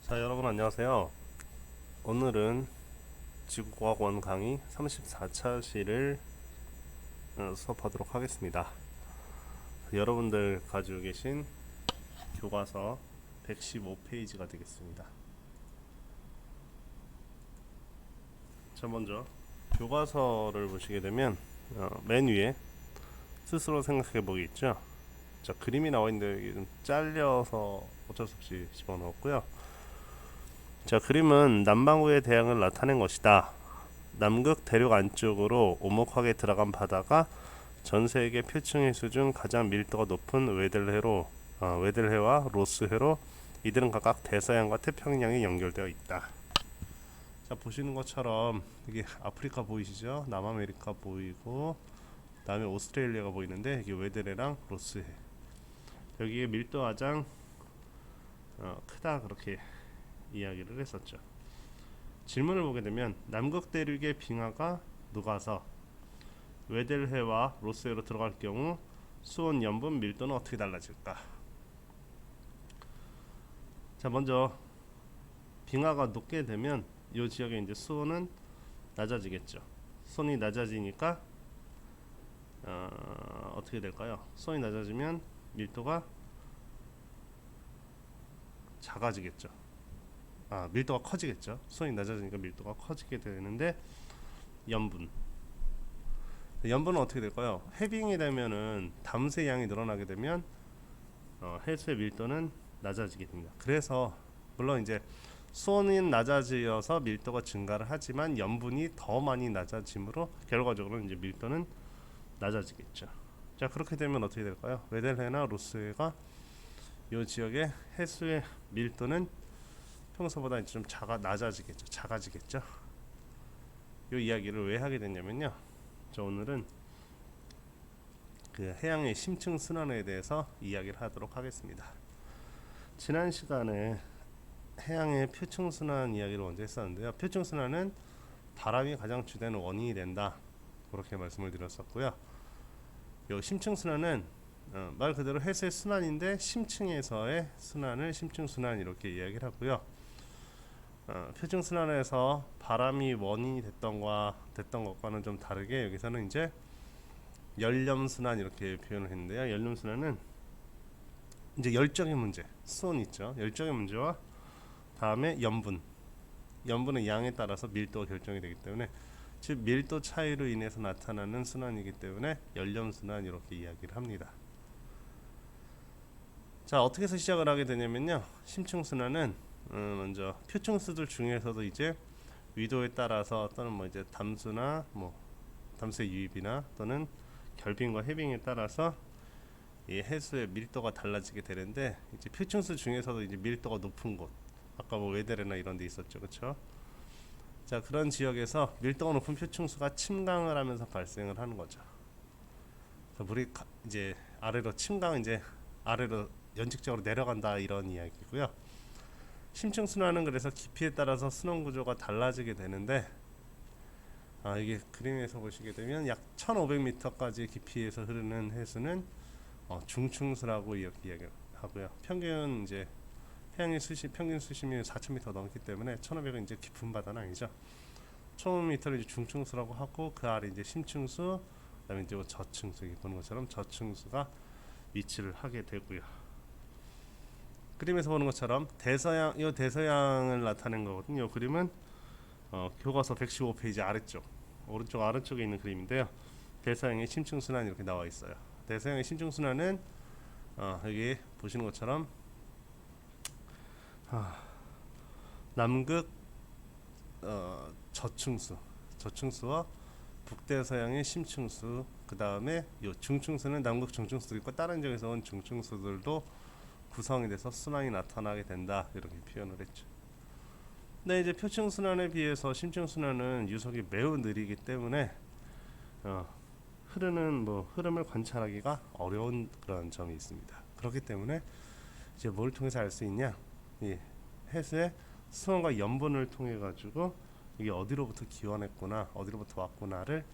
자, 여러분 안녕하세요. 오늘은 지구과학원 강의 34차시를 수업하도록 하겠습니다. 여러분들 가지고 계신 교과서 115페이지가 되겠습니다. 자, 먼저 교과서를 보시게 되면 맨 위에 스스로 생각해 보기 있죠. 자, 그림이 나와 있는데 좀 잘려서 어쩔 수 없이 집어넣었고요. 자, 그림은 남반구의 대양을 나타낸 것이다. 남극 대륙 안쪽으로 오목하게 들어간 바다가 전 세계 표층 해수 중 가장 밀도가 높은 웨델해와 로스해로 이들은 각각 대서양과 태평양이 연결되어 있다. 자, 보시는 것처럼 이게 아프리카 보이시죠? 남아메리카 보이고 그다음에 오스트레일리아가 보이는데 이게 웨델해랑 로스해. 여기에 밀도 가장 크다 그렇게 이야기를 했었죠. 질문을 보게 되면 남극 대륙의 빙하가 녹아서 웨델해와 로스해로 들어갈 경우 수온, 염분, 밀도는 어떻게 달라질까? 자, 먼저 빙하가 녹게 되면 이 지역의 이제 수온은 낮아지겠죠. 수온이 낮아지니까 어떻게 될까요? 수온이 낮아지면 밀도가 작아지겠죠. 밀도가 커지겠죠. 수온이 낮아지니까 밀도가 커지게 되는데 염분은 어떻게 될까요? 해빙이 되면은 담수의 양이 늘어나게 되면 해수의 밀도는 낮아지게 됩니다. 그래서 물론 이제 수온이 낮아지어서 밀도가 증가를 하지만 염분이 더 많이 낮아짐으로 결과적으로 이제 밀도는 낮아지겠죠. 자, 그렇게 되면 어떻게 될까요? 웨델해나 로스해가 이 지역의 해수의 밀도는 평소보다 좀 작아지겠죠. 이 이야기를 왜 하게 됐냐면요. 저 오늘은 그 해양의 심층 순환에 대해서 이야기를 하도록 하겠습니다. 지난 시간에 해양의 표층 순환 이야기를 먼저 했었는데요. 표층 순환은 바람이 가장 주된 원인이 된다. 그렇게 말씀을 드렸었고요. 이 심층 순환은 말 그대로 해수의 순환인데 심층에서의 순환을 심층 순환 이렇게 이야기를 하고요. 표층 순환에서 바람이 원인이 됐던 것과는 좀 다르게 여기서는 이제 열렴 순환 이렇게 표현을 했는데요. 열렴 순환은 이제 열정의 문제, 수온 있죠. 열정의 문제와 다음에 염분의 양에 따라서 밀도가 결정이 되기 때문에 즉 밀도 차이로 인해서 나타나는 순환이기 때문에 열렴 순환 이렇게 이야기를 합니다. 자, 어떻게 해서 시작을 하게 되냐면요. 심층 순환은 먼저 표층수들 중에서도 이제 위도에 따라서 또는 뭐 이제 담수의 유입이나 또는 결빙과 해빙에 따라서 이 해수의 밀도가 달라지게 되는데 이제 표층수 중에서도 이제 밀도가 높은 곳 아까 뭐 웨델해나 이런 데 있었죠. 그렇죠? 자, 그런 지역에서 밀도가 높은 표층수가 침강을 하면서 발생을 하는 거죠. 그래서 물이 이제 아래로 연직적으로 내려간다 이런 이야기고요. 심층 순환은 그래서 깊이에 따라서 순환 구조가 달라지게 되는데 이게 그림에서 보시게 되면 약 1500m까지 깊이에서 흐르는 해수는 중층수라고 이렇게 이야기하고요. 평균 이제 해양의 평균 수심이 4000m 넘기 때문에 1500은 이제 깊은 바다는 아니죠. 1500m를 이제 중층수라고 하고 그 아래 이제 심층수, 그다음에 이제 저층수 보는 것처럼 저층수가 위치를 하게 되고요. 그림에서 보는 것처럼 대서양을 나타낸 거거든요. 이 그림은 교과서 115페이지 오른쪽 아래쪽에 있는 그림인데요. 대서양의 심층 순환 이렇게 나와 있어요. 대서양의 심층 순환은 여기 보시는 것처럼 남극 저층수와 북대서양의 심층수, 그 다음에 요 중층수는 남극 중층수도 있고 다른 지역에서 온 중층수들도 구성이 돼서 순환이 나타나게 된다 이렇게 표현을 했죠. 근데 이제 표층 순환에 비해서 심층 순환은 유속이 매우 느리기 때문에 흐름을 관찰하기가 어려운 그런 점이 있습니다. 그렇기 때문에 이제 뭘 통해서 알 수 있냐? 이 해수의 수온과 염분을 통해 가지고 이게 어디로부터 기원했구나, 어디로부터 왔구나를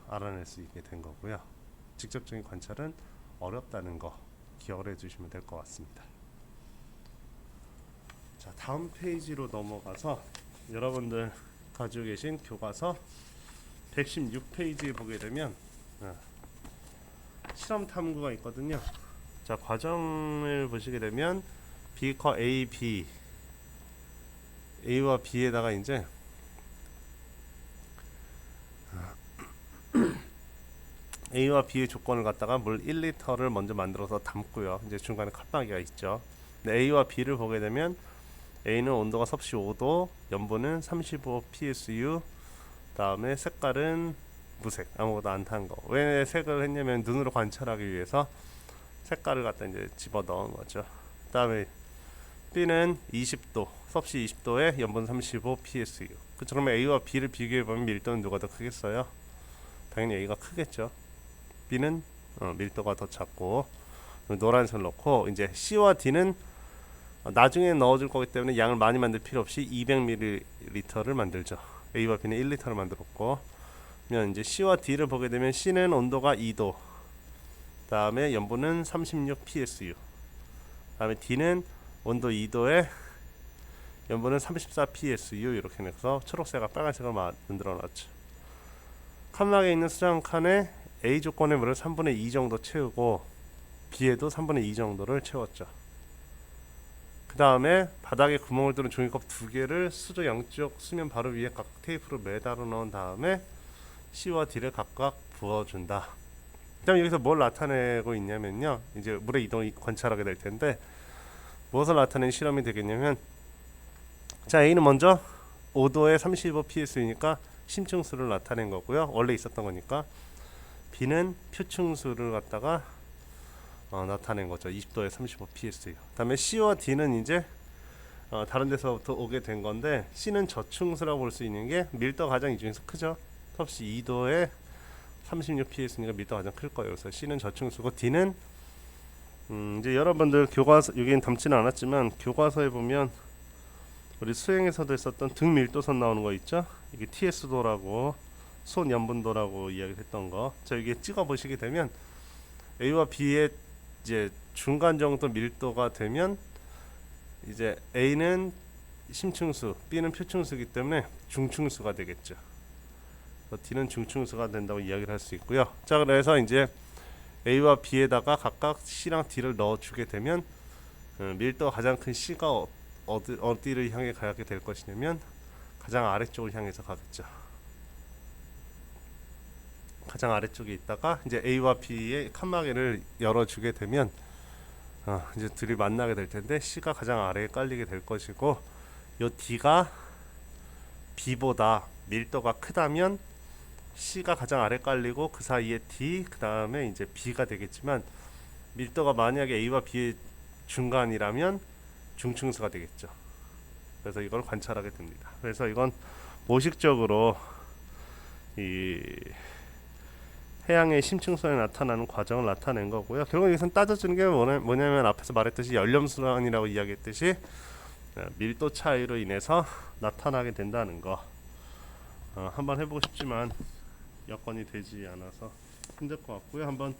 알아낼 수 있게 된 거고요. 직접적인 관찰은 어렵다는 거 기억을 해주시면 될 것 같습니다. 자, 다음 페이지로 넘어가서 여러분들 가지고 계신 교과서 116페이지 보게 되면 실험 탐구가 있거든요. 자, 과정을 보시게 되면 비커 A, B, A와 B에다가 이제 A와 B의 조건을 갖다가 물 1리터를 먼저 만들어서 담고요. 이제 중간에 칸막이가 있죠. 근데 A와 B를 보게 되면 A는 온도가 섭씨 5도, 염분은 35 PSU, 다음에 색깔은 무색, 아무것도 안 탄 거. 왜 색을 했냐면 눈으로 관찰하기 위해서 색깔을 갖다 이제 집어 넣은 거죠. 다음에 B는 20도, 섭씨 20도에 염분 35 PSU. 그러면 A와 B를 비교해 보면 밀도는 누가 더 크겠어요? 당연히 A가 크겠죠. B는 밀도가 더 작고, 노란색을 넣고 이제 C와 D는 나중에 넣어줄 거기 때문에 양을 많이 만들 필요 없이 200ml를 만들죠. A와 B는 1리터를 만들었고, 그러면 이제 C와 D를 보게 되면 C는 온도가 2도, 다음에 염분은 36 PSU, 다음에 D는 온도 2도에 염분은 34 PSU 이렇게 해서 초록색과 빨간색을 만들어 놨죠. 칸막에 있는 수정 칸에 A 조건의 물을 3분의 2 정도 채우고 B에도 3분의 2 정도를 채웠죠. 그 다음에 바닥에 구멍을 뚫은 종이컵 2개를 수조 양쪽 수면 바로 위에 각 테이프로 매달아 넣은 다음에 C와 D를 각각 부어준다. 그 다음 여기서 뭘 나타내고 있냐면요, 이제 물의 이동을 관찰하게 될 텐데 무엇을 나타낸 실험이 되겠냐면, 자, A는 먼저 5도에 35 PSU니까 심층수를 나타낸 거고요. 원래 있었던 거니까. B는 표층수를 갖다가 나타낸 거죠. 20도에 35 PSU. 다음에 C와 D는 이제 다른 데서부터 오게 된 건데, C는 저층수라고 볼 수 있는 게 밀도가 가장 이 중에서 크죠. 섭씨 2도에 36 PS니까 밀도가 가장 클 거예요. 그래서 C는 저층수고 D는 이제 여러분들 교과서 여기는 담지는 않았지만 교과서에 보면 우리 수행에서도 했었던 등 밀도선 나오는 거 있죠. 이게 TS도라고 손 염분도라고 이야기했던 거. 자, 여기 찍어 보시게 되면 A와 B의 이제 중간 정도 밀도가 되면 이제 A는 심층수, B는 표층수이기 때문에 중층수가 되겠죠. D는 중층수가 된다고 이야기를 할 수 있고요. 자, 그래서 이제 A와 B에다가 각각 C랑 D를 넣어주게 되면 밀도가 가장 큰 C가 어디를 향해 가게 될 것이냐면 가장 아래쪽을 향해서 가겠죠. 가장 아래쪽에 있다가 이제 A와 B의 칸막이를 열어주게 되면 이제 둘이 만나게 될 텐데 C가 가장 아래에 깔리게 될 것이고, 요 D가 B보다 밀도가 크다면 C가 가장 아래 깔리고 그 사이에 D, 그 다음에 이제 B가 되겠지만, 밀도가 만약에 A와 B의 중간이라면 중층수가 되겠죠. 그래서 이걸 관찰하게 됩니다. 그래서 이건 모식적으로 이 해양의 심층선에 나타나는 과정을 나타낸 거고요. 결국 여기서 따져주는 게 뭐냐면 앞에서 말했듯이 연렴순환이라고 이야기했듯이 밀도 차이로 인해서 나타나게 된다는 거. 한번 해보고 싶지만 여건이 되지 않아서 힘들 것 같고요. 한번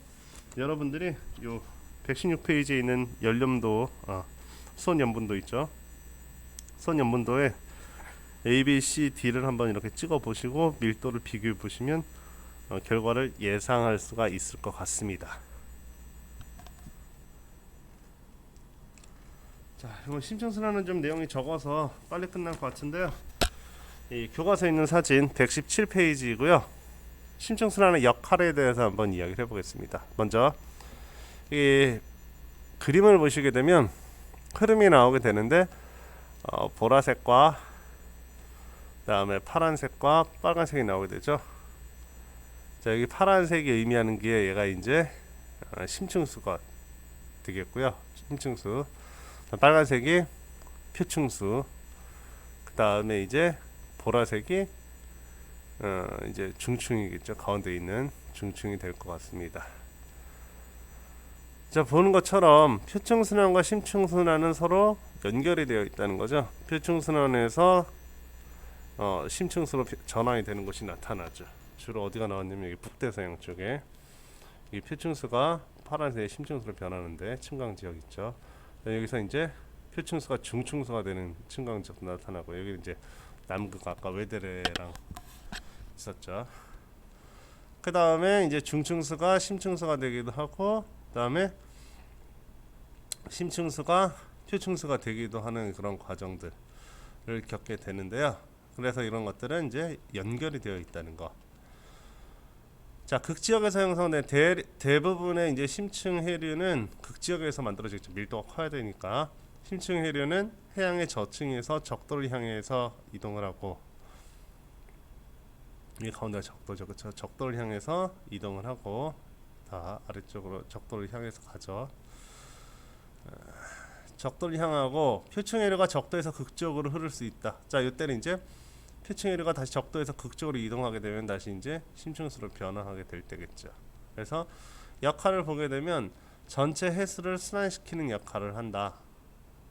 여러분들이 요 116페이지에 있는 연렴도, 수온 염분도 있죠. 수온 염분도에 A, B, C, D를 한번 이렇게 찍어 보시고 밀도를 비교해 보시면 결과를 예상할 수가 있을 것 같습니다. 자, 이번 심층순환은 좀 내용이 적어서 빨리 끝날 것 같은데요. 이 교과서에 있는 사진 117페이지이고요. 심층순환의 역할에 대해서 한번 이야기를 해보겠습니다. 먼저 이 그림을 보시게 되면 흐름이 나오게 되는데 보라색과 그다음에 파란색과 빨간색이 나오게 되죠. 자, 여기 파란색이 의미하는 게 얘가 이제 심층수가 되겠고요. 심층수. 빨간색이 표층수. 그 다음에 이제 보라색이 이제 중층이겠죠. 가운데 있는 중층이 될 것 같습니다. 자, 보는 것처럼 표층순환과 심층순환은 서로 연결이 되어 있다는 거죠. 표층순환에서 심층수로 전환이 되는 것이 나타나죠. 주로 어디가 나왔냐면 여기 북대서양 쪽에 이 표층수가 파란색 심층수로 변하는데 층강 지역 있죠. 여기서 이제 표층수가 중층수가 되는 증강적도 나타나고, 여기 이제 남극 아까 외대래랑 있었죠. 그 다음에 이제 중층수가 심층수가 되기도 하고, 그 다음에 심층수가 표층수가 되기도 하는 그런 과정들을 겪게 되는데요. 그래서 이런 것들은 이제 연결이 되어 있다는 거. 자, 극지역에서 형성된 대부분의 이제 심층 해류는 극지역에서 만들어지죠. 밀도가 커야 되니까. 심층 해류는 해양의 저층에서 적도를 향해서 이동을 하고, 이 가운데가 적도죠, 그렇죠? 적도를 향해서 이동을 하고, 다 아래쪽으로 적도를 향해서 가죠. 적도를 향하고 표층 해류가 적도에서 극적으로 흐를 수 있다. 자, 이때는 이제 표층 해류가 다시 적도에서 극적으로 이동하게 되면 다시 이제 심층수로 변화하게 될 때겠죠. 그래서 역할을 보게 되면 전체 해수를 순환시키는 역할을 한다.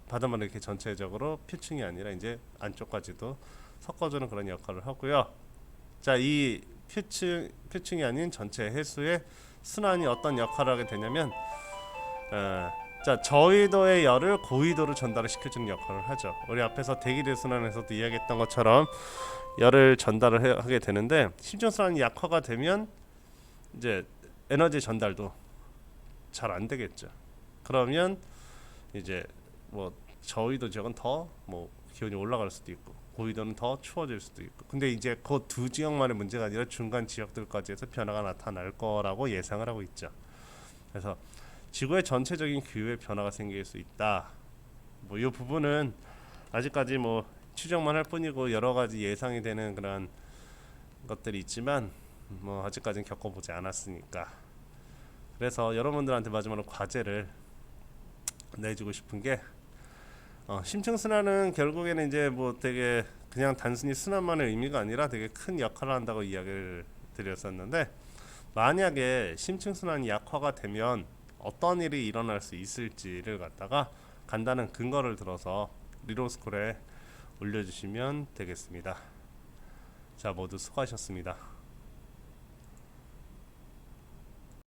바다만 이렇게 전체적으로 표층이 아니라 이제 안쪽까지도 섞어주는 그런 역할을 하고요. 자, 이 표층이 아닌 전체 해수의 순환이 어떤 역할을 하게 되냐면, 자, 저위도의 열을 고위도로 전달을 시켜주는 역할을 하죠. 우리 앞에서 대기대순환에서도 이야기했던 것처럼 열을 전달을 하게 되는데, 심층순환이 약화가 되면 이제 에너지 전달도 잘 안 되겠죠. 그러면 이제 뭐 저위도 지역은 더 뭐 기온이 올라갈 수도 있고, 고위도는 더 추워질 수도 있고. 근데 이제 그 두 지역만의 문제가 아니라 중간 지역들까지 해서 변화가 나타날 거라고 예상을 하고 있죠. 그래서 지구의 전체적인 기후에 변화가 생길 수 있다. 뭐 이 부분은 아직까지 뭐 추정만 할 뿐이고 여러 가지 예상이 되는 그런 것들이 있지만 뭐 아직까지는 겪어보지 않았으니까. 그래서 여러분들한테 마지막으로 과제를 내주고 싶은 게, 심층순환은 결국에는 이제 뭐 되게 그냥 단순히 순환만의 의미가 아니라 되게 큰 역할을 한다고 이야기를 드렸었는데, 만약에 심층순환이 약화가 되면 어떤 일이 일어날 수 있을지를 갖다가 간단한 근거를 들어서 리로스쿨에 올려주시면 되겠습니다. 자, 모두 수고하셨습니다.